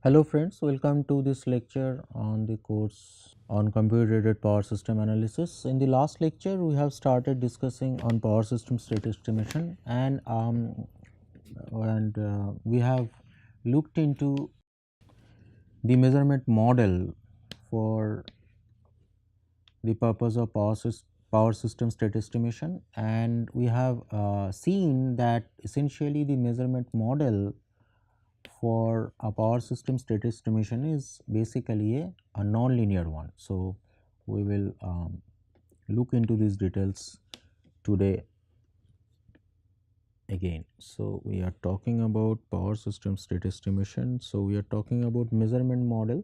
Hello friends, welcome to this lecture on the course on computer-aided power system analysis. In the last lecture, we have started discussing on power system state estimation and we have looked into the measurement model for the purpose of power system state estimation, and we have seen that essentially the measurement model for a power system state estimation is basically a non-linear one. So, we will look into these details today again. So, we are talking about power system state estimation. So, we are talking about measurement model.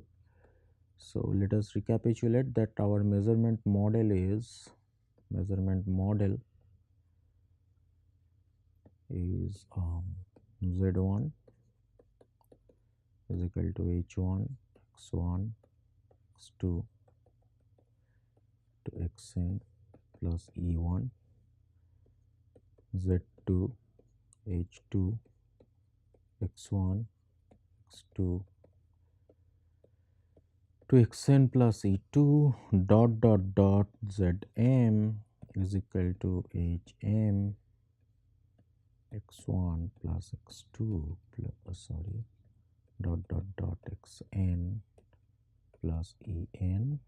So, let us recapitulate that our measurement model is Z1 is equal to H1, X1, X2 to Xn plus E1, Z2, H2, X1, X2 to Xn plus E2 dot Zm is equal to Hm X1 plus X2 plus dot Xn plus En.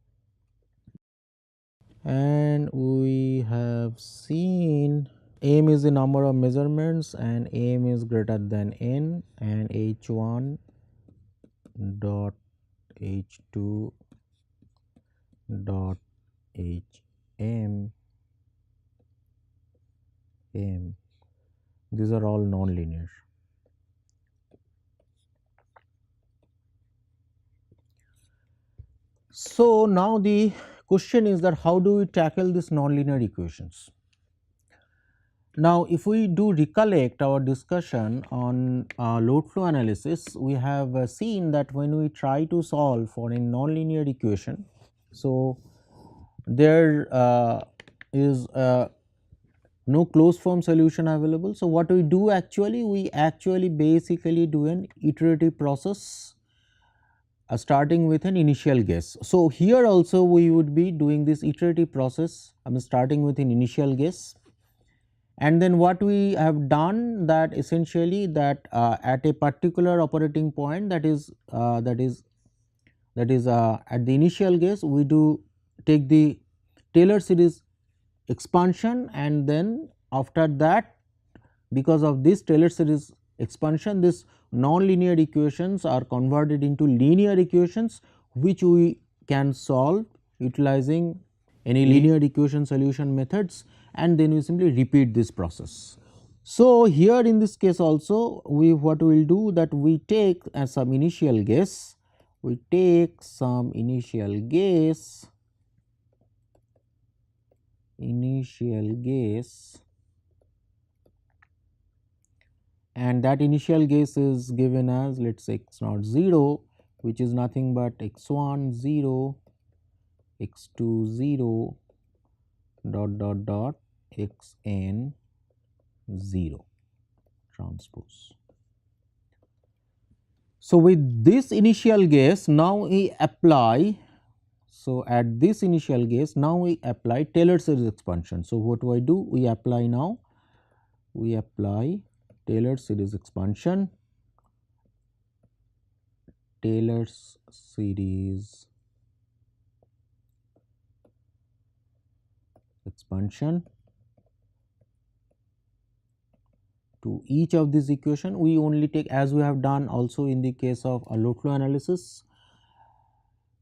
And we have seen m is the number of measurements and m is greater than n, and h1 dot h2 dot hm m, these are all non-linear. So now the question is that how do we tackle these non-linear equations? Now, if we do recollect our discussion on load flow analysis, we have seen that when we try to solve for a nonlinear equation, so there is no closed form solution available. So, what we do actually, we actually basically do an iterative process starting with an initial guess. So, here also we would be doing this iterative process, I mean starting with an initial guess. And then what we have done that essentially that at a particular operating point, that is at the initial guess, we do take the Taylor series expansion, and then after that, because of this Taylor series expansion, this non-linear equations are converted into linear equations, which we can solve utilizing any linear equation solution methods, and then we simply repeat this process. So, here in this case also, we what we will do that we take as some initial guess, and that initial guess is given as, let us say, x naught 0, which is nothing but x1 0, x2 0 dot xn 0 transpose. So, with this initial guess, now we apply. So, at this initial guess, now we apply Taylor series expansion. So, what do I do? We apply now, we apply Taylor series expansion, Taylor's series expansion to each of these equation. We only take, as we have done also in the case of a load flow analysis.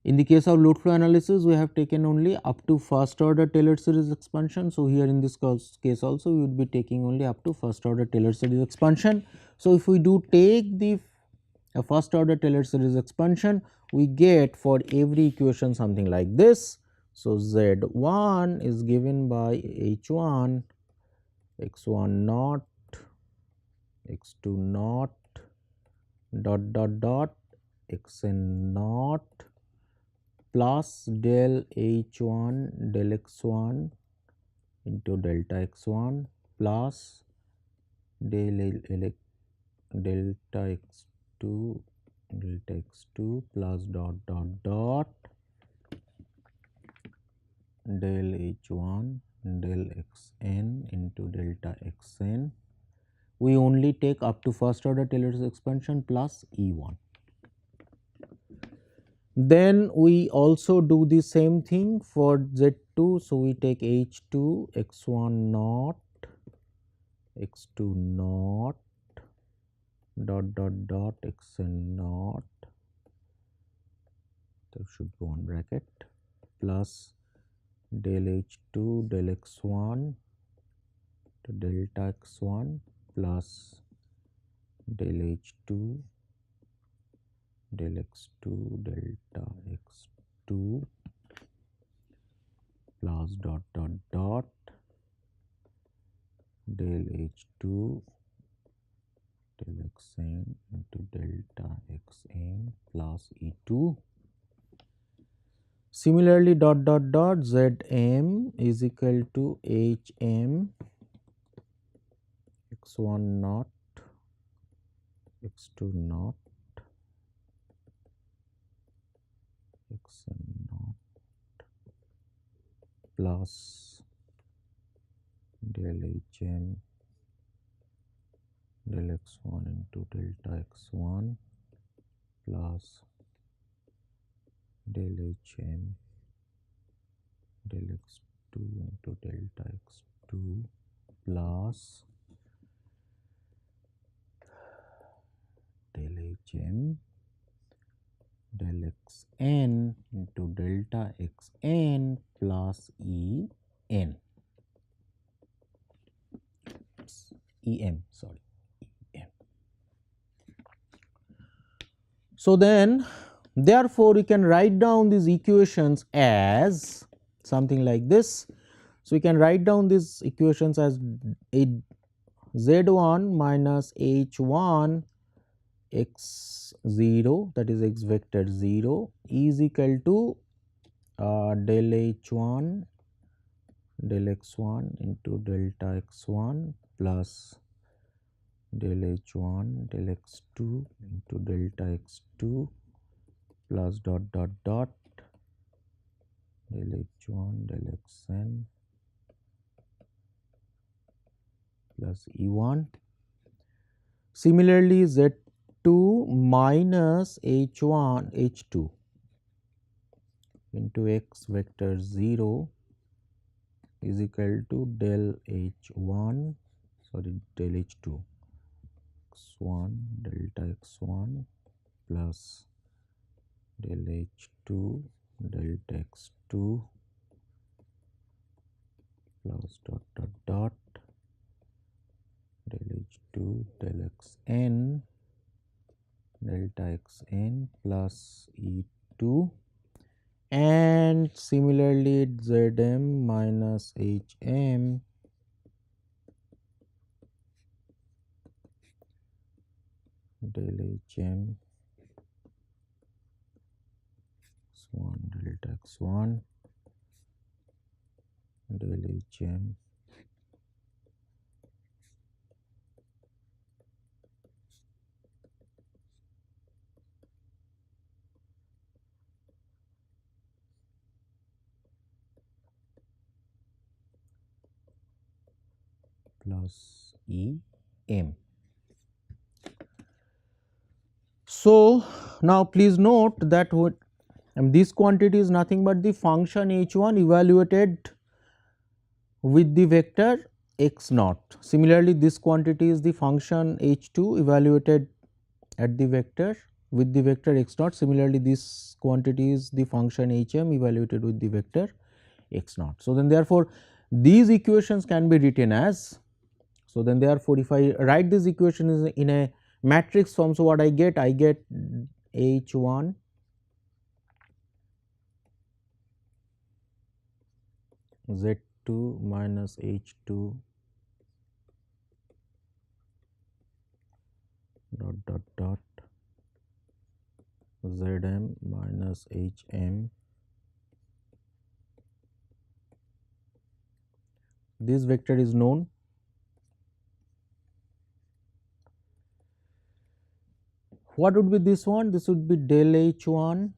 In the case of load flow analysis, we have taken only up to first order Taylor series expansion. So, here in this case also we would be taking only up to first order Taylor series expansion. So, if we do take the first order Taylor series expansion, we get for every equation something like this. So, Z1 is given by H1 x1 naught x2 naught dot xn naught plus del h1 del x1 into delta x1 plus delta x2 delta x2 plus dot dot dot del h1 del xn into delta xn. We only take up to first order Taylor's expansion plus E1. Then we also do the same thing for Z2. So, we take H2 x1 naught x2 naught dot dot dot xn naught, there should be one bracket, plus del h2 del x1 to delta x1 plus del h2 del x2 delta x2 plus dot dot dot del h2 del xn into delta xn plus E2. Similarly, dot dot dot Zm is equal to Hm x1 naught x2 naught xn naught plus del Hm del x1 into delta x1 plus del Hm del x2 into delta x2 plus del Hm del xn into delta xn plus En. Em, sorry, Em. So then, therefore, we can write down these equations as something like this. So, we can write down these equations as a z1 minus h1 x0, that is x vector 0, is equal to del h1 del x1 into delta x1 plus del h1 del x2 into delta x2 plus dot dot dot del h1 del xn plus E1. Similarly, Z2 minus H1 H2 into x vector 0 is equal to del H1, sorry, del H2 x1 delta x1 plus del H2 delta x2 plus dot dot dot del H2 del xn delta xn plus E2, and similarly Zm minus Hm del Hm x1 delta x1 del Hm plus Em. So now please note that this quantity is nothing but the function h1 evaluated with the vector x naught. Similarly, this quantity is the function h2 evaluated at the vector with the vector x naught. Similarly, this quantity is the function hm evaluated with the vector x naught. So then therefore, these equations can be written as, so then therefore, if I write this equation is in a matrix form, so what I get h1 z2 minus h2 dot dot dot zm minus hm. This vector is known. What would be this one? This would be del h1,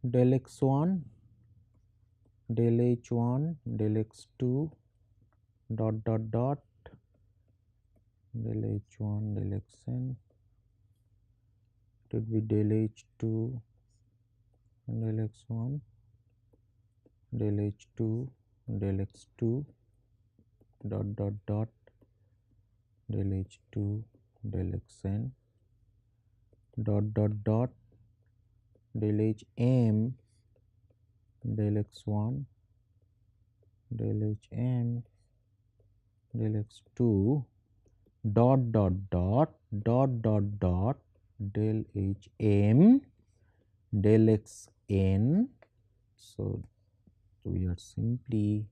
del x1, del h1, del x2, dot dot dot, del h1, del xn. It would be del h2, del x1, del h2, del x2, dot dot dot, del h2, del xn, dot dot dot, del hm, del x1, del hm, del x2, dot dot dot, dot dot dot, del hm, del xn. So we are simply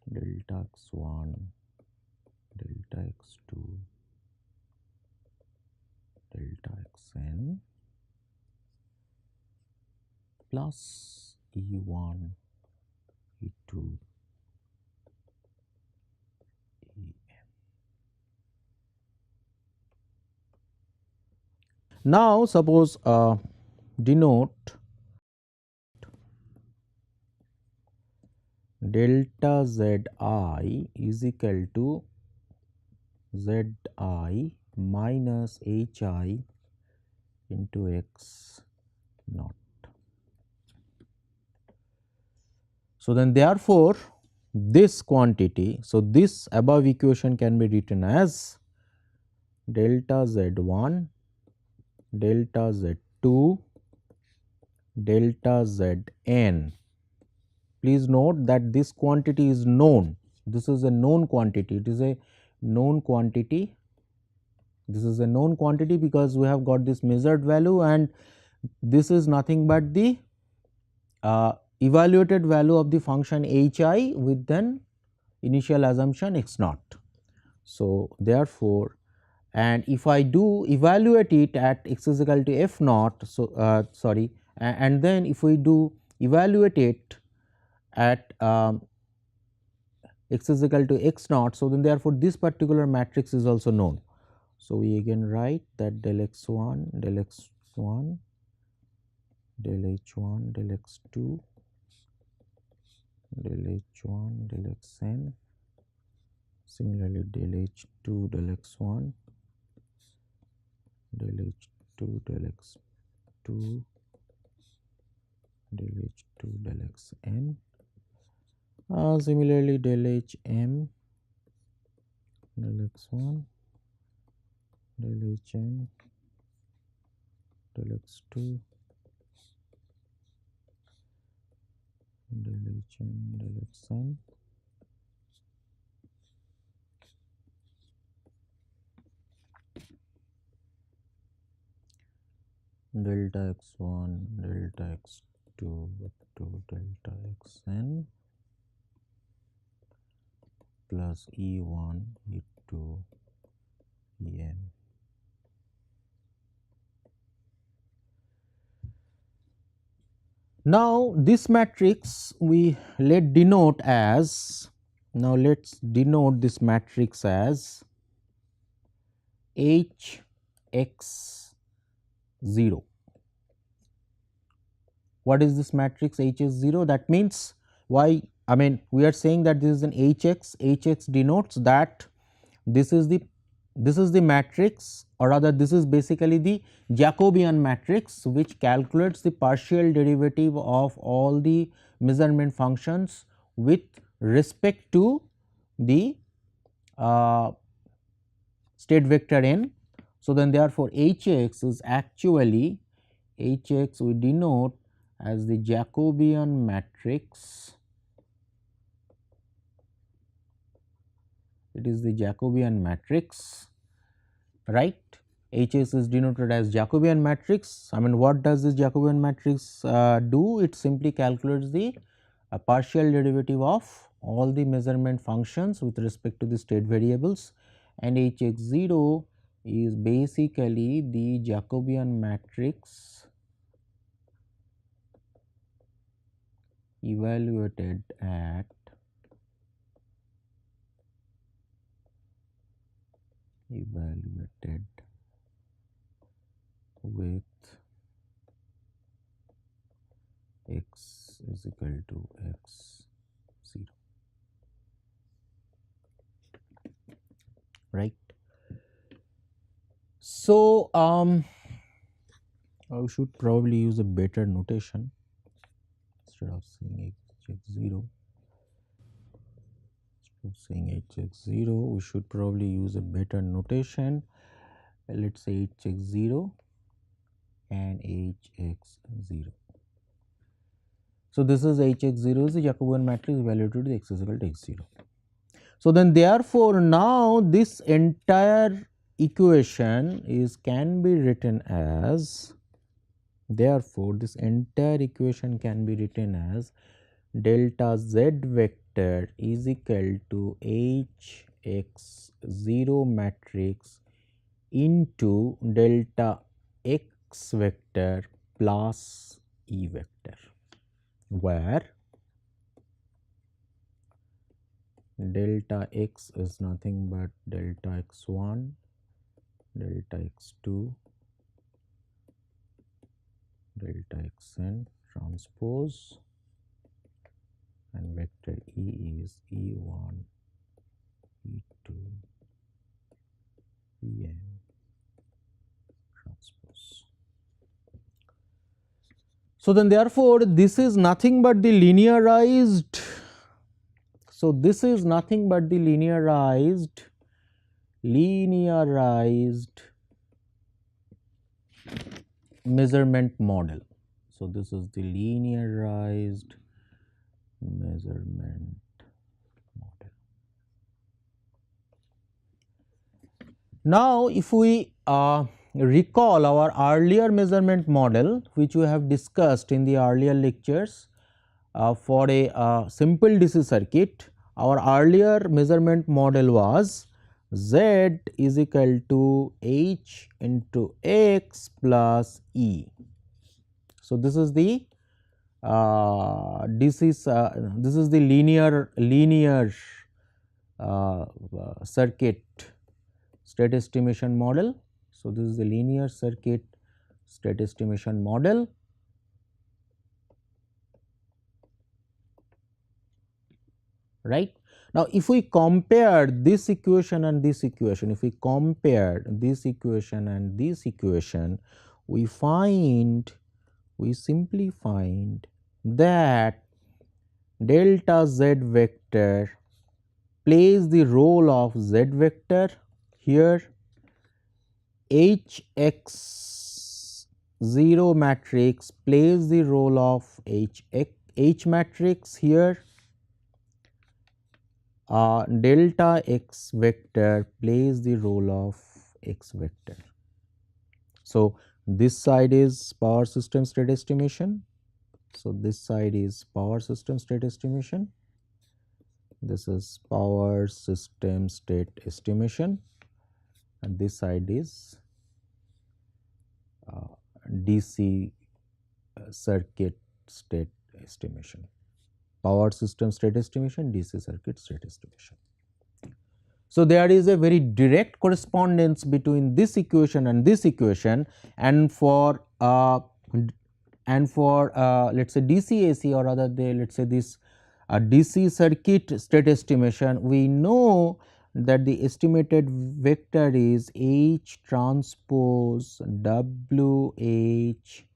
delta x1, delta x2, delta xn plus E1, E2, En. Now suppose denote delta zi is equal to zi minus hi into x naught. So then therefore this quantity, so this above equation can be written as delta z1, delta z2, delta zn. Please note that this quantity is known. This is a known quantity. It is a known quantity. This is a known quantity because we have got this measured value, and this is nothing but the evaluated value of the function hi with then initial assumption x naught. So therefore, and if I do evaluate it at x is equal to f naught, so sorry, and then if we do evaluate it at x is equal to x naught, so then therefore this particular matrix is also known. So we again write that del x1, del x1, del h1, del x2, del h1, del xn, similarly del h2, del x1, del h2, del x2, del h2, del xn, similarly del hm, del x1, del hn, del x2, del hn, del xn, delta x1, delta x2 to delta xn plus E1, E2, En. Now this matrix we let denote as, now let us denote this matrix as H x 0. What is this matrix H x 0? That means why, I mean we are saying that this is an Hx, Hx denotes that this is the matrix, or rather this is basically the Jacobian matrix which calculates the partial derivative of all the measurement functions with respect to the state vector n. So then therefore Hx is actually, Hx we denote as the Jacobian matrix. It is the Jacobian matrix, right. Hs is denoted as Jacobian matrix. I mean what does this Jacobian matrix do? It simply calculates the partial derivative of all the measurement functions with respect to the state variables, and Hx 0 is basically the Jacobian matrix evaluated at evaluated with x is equal to x 0, right. So, I should probably use a better notation instead of saying hx0. Instead of saying hx0, we should probably use a better notation. Let's say hx0 and hx0. So, this is hx0 is the Jacobian matrix evaluated with x is equal to x0. So, then therefore, now this entire equation can be written as, therefore, this entire equation can be written as delta z vector is equal to hx0 matrix into delta x vector plus e vector, where delta x is nothing but delta x1, delta x2, delta xn transpose, and vector E is E1, E2, En transpose. So, then therefore, this is nothing but the linearized. So, this is nothing but the linearized measurement model. So, this is the linearized measurement model. Now, if we recall our earlier measurement model, which we have discussed in the earlier lectures for a simple DC circuit, our earlier measurement model was Z is equal to H into X plus E. So, this is the this is the linear circuit state estimation model. So, this is the linear circuit state estimation model. Right. Now, if we compare this equation and this equation, if we compare this equation and this equation, we simply find that delta z vector plays the role of z vector here, hx0 matrix plays the role of H matrix here, delta x vector plays the role of x vector. So, this side is power system state estimation. So, this side is power system state estimation. This is power system state estimation, and this side is DC circuit state estimation. Power system state estimation, DC circuit state estimation. So, there is a very direct correspondence between this equation and this equation, and for let us say DC AC, or rather let us say this DC circuit state estimation, we know that the estimated vector is H transpose W H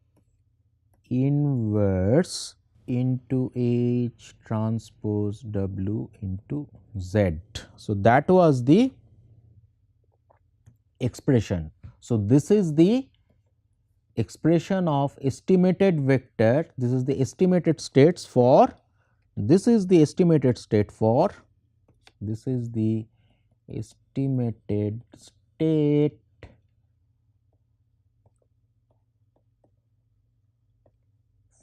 inverse into H transpose W into Z. So, that was the expression. So, this is the expression of estimated vector, this is the estimated states for, this is the estimated state for, this is the estimated state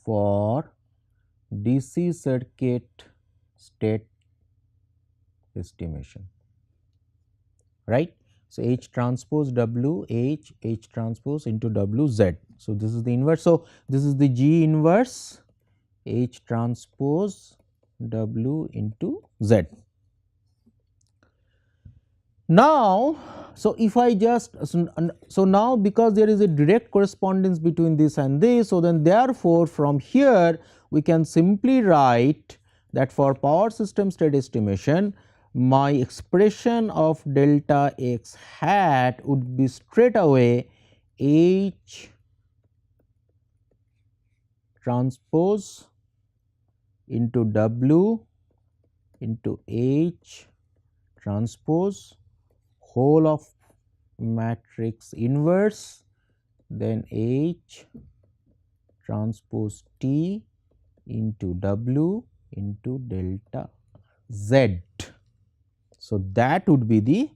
for DC circuit state estimation, right. So, H transpose W H transpose into W Z. So, this is the inverse. So, this is the G inverse H transpose W into Z. Now, so if I just so now because there is a direct correspondence between this and this, so then therefore from here we can simply write that for power system state estimation my expression of delta x hat would be straight away H transpose into W into H transpose whole of matrix inverse, then H transpose T into W into delta Z. So, that would be the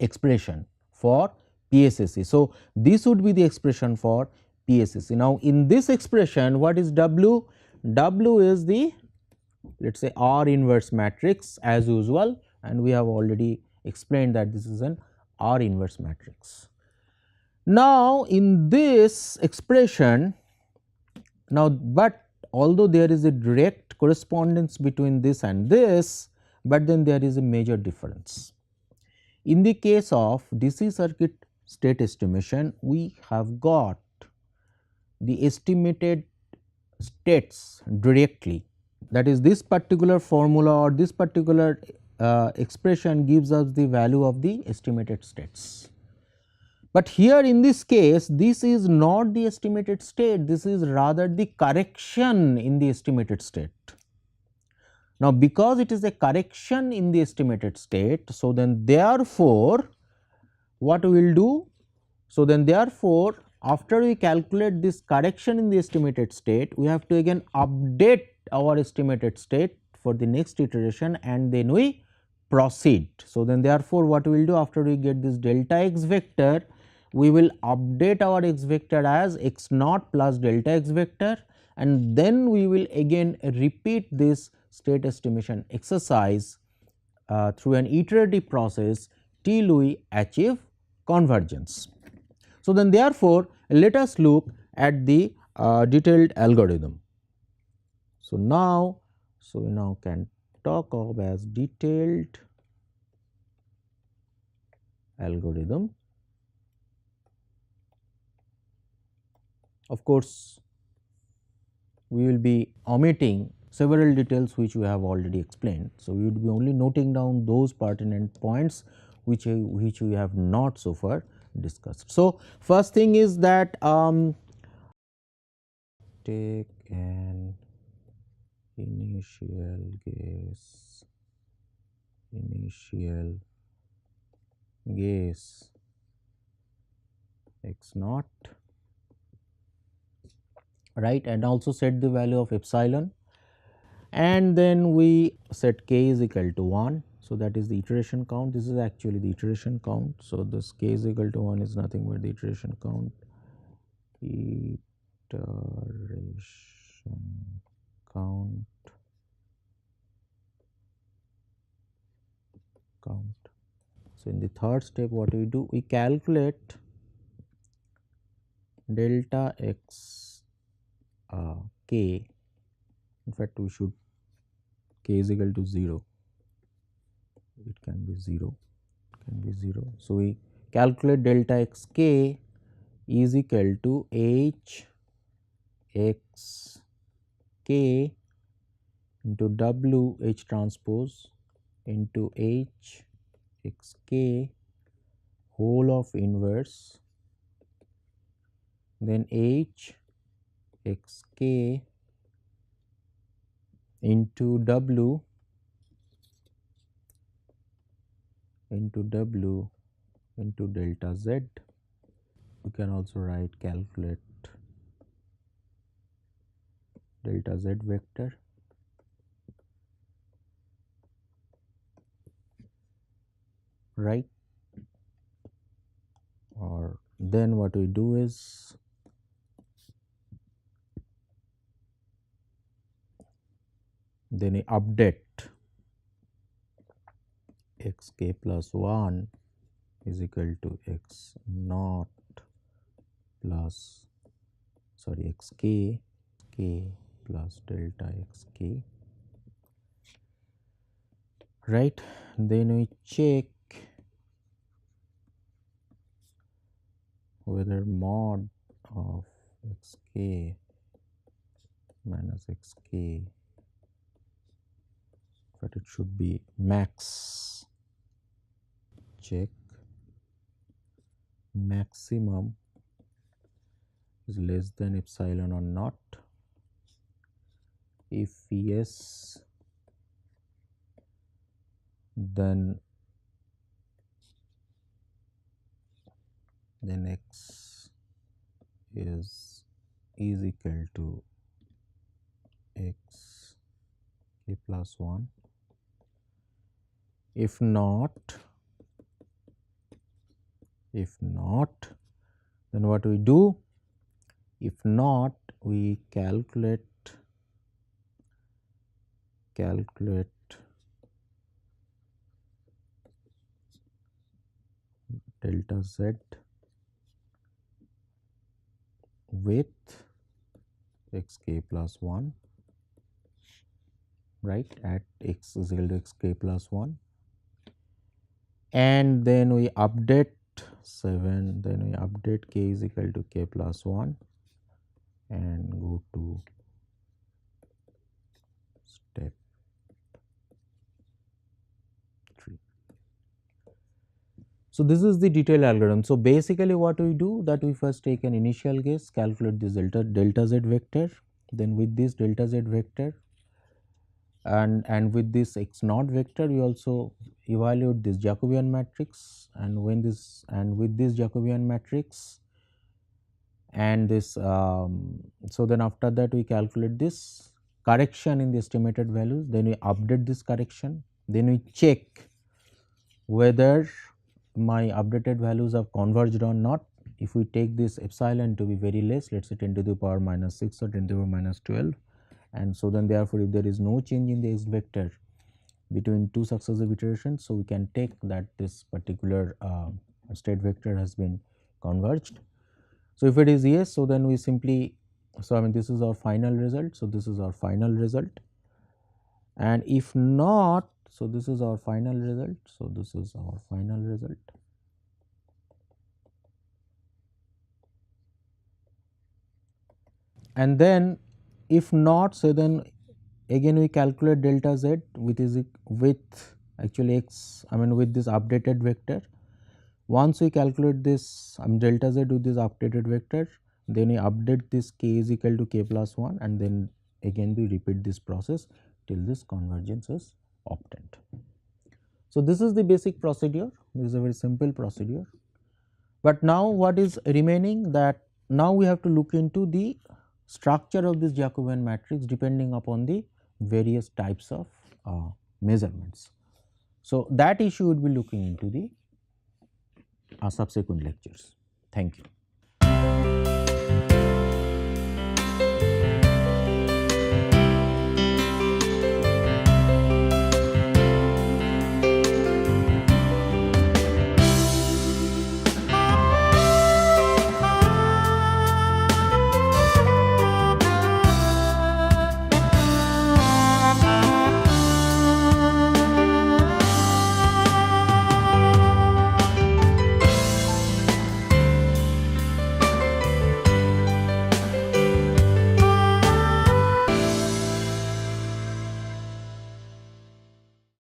expression for PSSC. So, this would be the expression for PSSC. Now, in this expression what is W? W is the, let us say, R inverse matrix as usual, and we have already explained that this is an R inverse matrix. Now, in this expression, now but although there is a direct correspondence between this and this, but then there is a major difference. In the case of DC circuit state estimation, we have got the estimated states directly, that is this particular formula or this particular expression gives us the value of the estimated states. But here in this case this is not the estimated state, this is rather the correction in the estimated state. Now, because it is a correction in the estimated state, so then therefore what we will do? So, then therefore, after we calculate this correction in the estimated state, we have to again update our estimated state for the next iteration and then we proceed. So, then therefore, what we will do after we get this delta x vector, we will update our x vector as x naught plus delta x vector, and then we will again repeat this state estimation exercise through an iterative process till we achieve convergence. So, then therefore, let us look at the detailed algorithm. So, we now can talk of as detailed algorithm. Of course, we will be omitting several details which we have already explained. So, we would be only noting down those pertinent points which we have not so far discussed. So, first thing is that take an initial guess x naught, right, and also set the value of epsilon, and then we set k is equal to 1. So, that is the iteration count, this is actually the iteration count. So, this k is equal to 1 is nothing but the iteration count, count. So, in the third step what we do, we calculate delta x k, in fact we should k is equal to 0, it can be 0, So, we calculate delta x k is equal to h x k into w h transpose into h x k whole of inverse, then h x k into w into delta z. We can also write calculate delta z vector, right, or then what we do is then we update x k plus 1 is equal to x naught plus x k plus delta x k, right. Then we check whether mod of xk minus xk, but it should be max, check maximum is less than epsilon or not. If yes, then x is equal to x k plus 1. If not, then what we do? If not, we calculate delta z with xk plus 1, right, at x is equal to xk plus 1, and then we update 7, then we update k is equal to k plus 1 and go to step 3. So, this is the detailed algorithm. So, basically what we do, that we first take an initial guess, calculate this delta z vector, then with this delta z vector and with this x naught vector we also evaluate this Jacobian matrix, and when this and with this Jacobian matrix and this so then after that we calculate this correction in the estimated values, then we update this correction, then we check whether my updated values have converged or not. If we take this epsilon to be very less, let us say 10 to the power minus 6 or 10 to the power minus 12, and so then therefore, if there is no change in the x vector between two successive iterations, so we can take that this particular state vector has been converged. So, if it is yes, so then we simply, so I mean this is our final result. So, this is our final result, and if not, so this is our final result. So, this is our final result. And then if not, so then again we calculate delta z with actually x, I mean with this updated vector. Once we calculate this delta z with this updated vector, then we update this k is equal to k plus 1, and then again we repeat this process till this convergence is obtained. So, this is the basic procedure. This is a very simple procedure, but now what is remaining, that now we have to look into the structure of this Jacobian matrix depending upon the various types of measurements. So, that issue we will be looking into the subsequent lectures. Thank you.